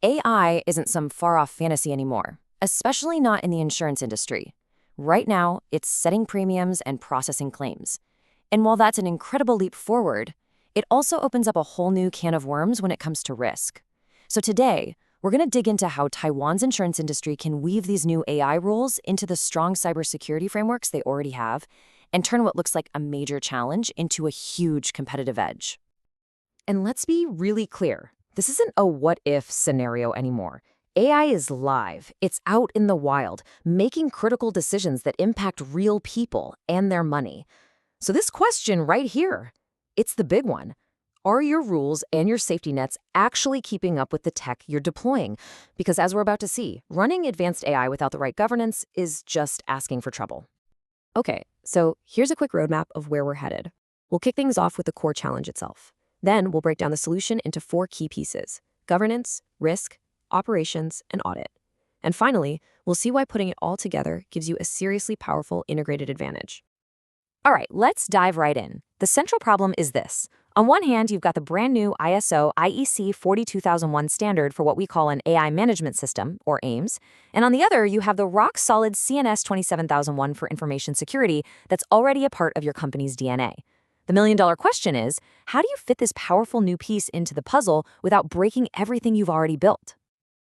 AI isn't some far-off fantasy anymore, especially not in the insurance industry. Right now, it's setting premiums and processing claims. And while that's an incredible leap forward, it also opens up a whole new can of worms when it comes to risk. So today, we're going to dig into how Taiwan's insurance industry can weave these new AI rules into the strong cybersecurity frameworks they already have and turn what looks like a major challenge into a huge competitive edge. And let's be really clear. This isn't a what-if scenario anymore. AI is live. It's out in the wild, making critical decisions that impact real people and their money. So this question right here, it's the big one. Are your rules and your safety nets actually keeping up with the tech you're deploying? Because as we're about to see, running advanced AI without the right governance is just asking for trouble. Okay, so here's a quick roadmap of where we're headed. We'll kick things off with the core challenge itself. Then we'll break down the solution into 4 key pieces: governance, risk, operations, and audit. And finally, we'll see why putting it all together gives you a seriously powerful integrated advantage. All right, let's dive right in. The central problem is this. On one hand, you've got the brand new ISO IEC 42001 standard for what we call an AI management system, or AIMS. And on the other, you have the rock-solid CNS 27001 for information security that's already a part of your company's DNA. The million-dollar question is, how do you fit this powerful new piece into the puzzle without breaking everything you've already built?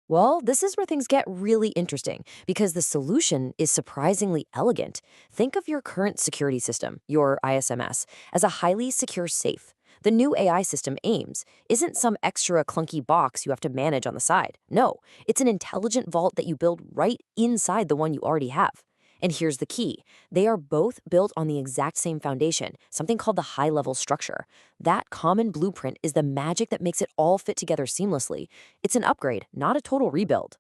Well, this is where things get really interesting, because the solution is surprisingly elegant. Think of your current security system, your ISMS, as a highly secure safe. The new AI system, AIMS, isn't some extra clunky box you have to manage on the side. No, it's an intelligent vault that you build right inside the one you already have. And here's the key. They are both built on the exact same foundation, something called the high-level structure. That common blueprint is the magic that makes it all fit together seamlessly. It's an upgrade, not a total rebuild.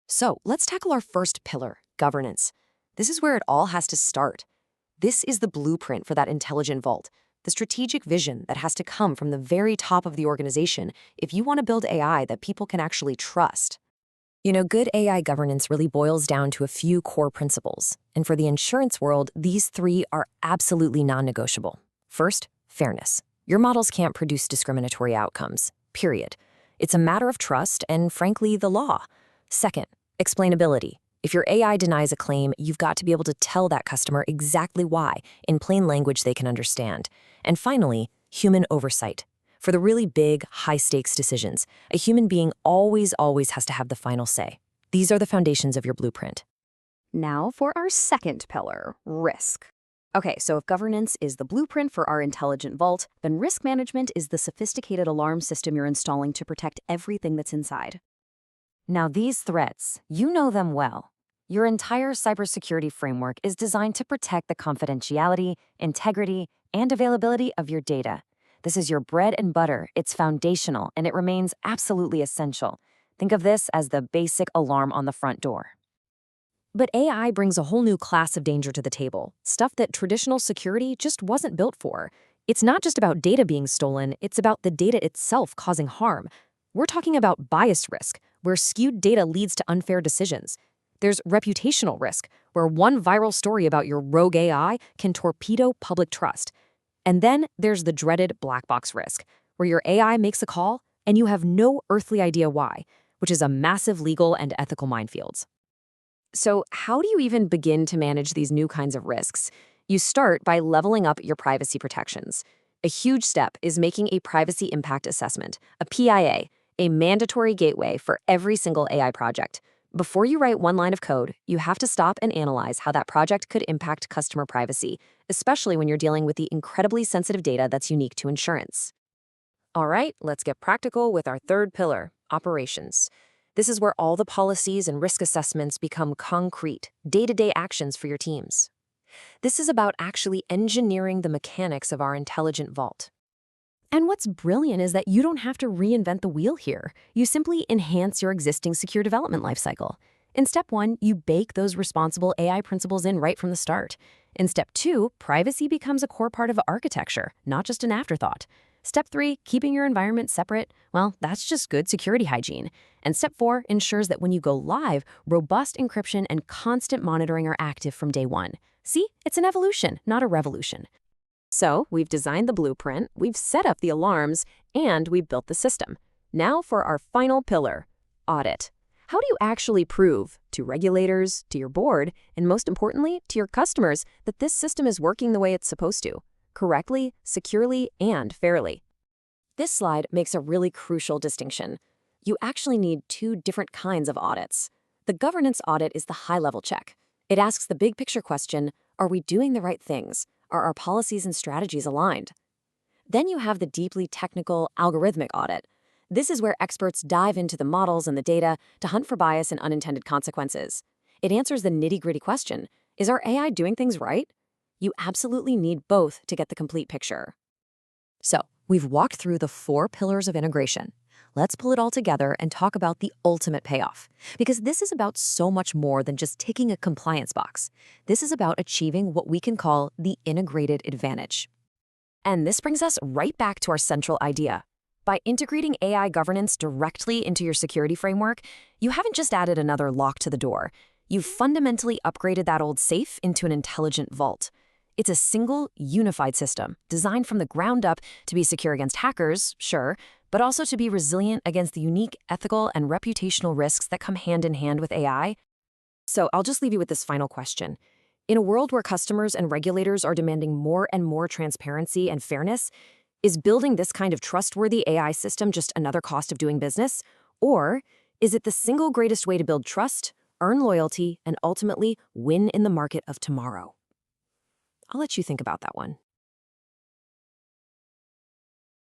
So let's tackle our first pillar, governance. This is where it all has to start. This is the blueprint for that intelligent vault, the strategic vision that has to come from the very top of the organization if you want to build AI that people can actually trust. You know, good AI governance really boils down to a few core principles. And for the insurance world, these 3 are absolutely non-negotiable. First, fairness. Your models can't produce discriminatory outcomes, period. It's a matter of trust and, frankly, the law. Second, explainability. If your AI denies a claim, you've got to be able to tell that customer exactly why, in plain language they can understand. And finally, human oversight. For the really big, high-stakes decisions, a human being always has to have the final say. These are the foundations of your blueprint. Now for our second pillar, risk. Okay, so if governance is the blueprint for our intelligent vault, then risk management is the sophisticated alarm system you're installing to protect everything that's inside. Now these threats, you know them well. Your entire cybersecurity framework is designed to protect the confidentiality, integrity, and availability of your data. This is your bread and butter, it's foundational, and it remains absolutely essential. Think of this as the basic alarm on the front door. But AI brings a whole new class of danger to the table, stuff that traditional security just wasn't built for. It's not just about data being stolen, it's about the data itself causing harm. We're talking about bias risk, where skewed data leads to unfair decisions. There's reputational risk, where one viral story about your rogue AI can torpedo public trust. And then there's the dreaded black box risk, where your AI makes a call and you have no earthly idea why, which is a massive legal and ethical minefield. So how do you even begin to manage these new kinds of risks? You start by leveling up your privacy protections. A huge step is making a privacy impact assessment, a PIA, a mandatory gateway for every single AI project. Before you write one line of code, you have to stop and analyze how that project could impact customer privacy, especially when you're dealing with the incredibly sensitive data that's unique to insurance. All right, let's get practical with our third pillar, operations. This is where all the policies and risk assessments become concrete, day-to-day actions for your teams. This is about actually engineering the mechanics of our intelligent vault. And what's brilliant is that you don't have to reinvent the wheel here. You simply enhance your existing secure development lifecycle. In step 1, you bake those responsible AI principles in right from the start. In step 2, privacy becomes a core part of architecture, not just an afterthought. Step 3, keeping your environment separate, well, that's just good security hygiene. And step 4 ensures that when you go live, robust encryption and constant monitoring are active from day 1. See, it's an evolution, not a revolution. So we've designed the blueprint, we've set up the alarms, and we've built the system. Now for our final pillar, audit. How do you actually prove to regulators, to your board, and most importantly, to your customers that this system is working the way it's supposed to, correctly, securely, and fairly? This slide makes a really crucial distinction. You actually need two different kinds of audits. The governance audit is the high-level check. It asks the big picture question, are we doing the right things? Are our policies and strategies aligned? Then you have the deeply technical, algorithmic audit. This is where experts dive into the models and the data to hunt for bias and unintended consequences. It answers the nitty-gritty question, is our AI doing things right? You absolutely need both to get the complete picture. So, we've walked through the 4 pillars of integration. Let's pull it all together and talk about the ultimate payoff. Because this is about so much more than just ticking a compliance box. This is about achieving what we can call the integrated advantage. And this brings us right back to our central idea. By integrating AI governance directly into your security framework, you haven't just added another lock to the door. You've fundamentally upgraded that old safe into an intelligent vault. It's a single, unified system designed from the ground up to be secure against hackers, sure, but also to be resilient against the unique ethical and reputational risks that come hand in hand with AI. So I'll just leave you with this final question. In a world where customers and regulators are demanding more and more transparency and fairness, is building this kind of trustworthy AI system just another cost of doing business? Or is it the single greatest way to build trust, earn loyalty, and ultimately win in the market of tomorrow? I'll let you think about that one.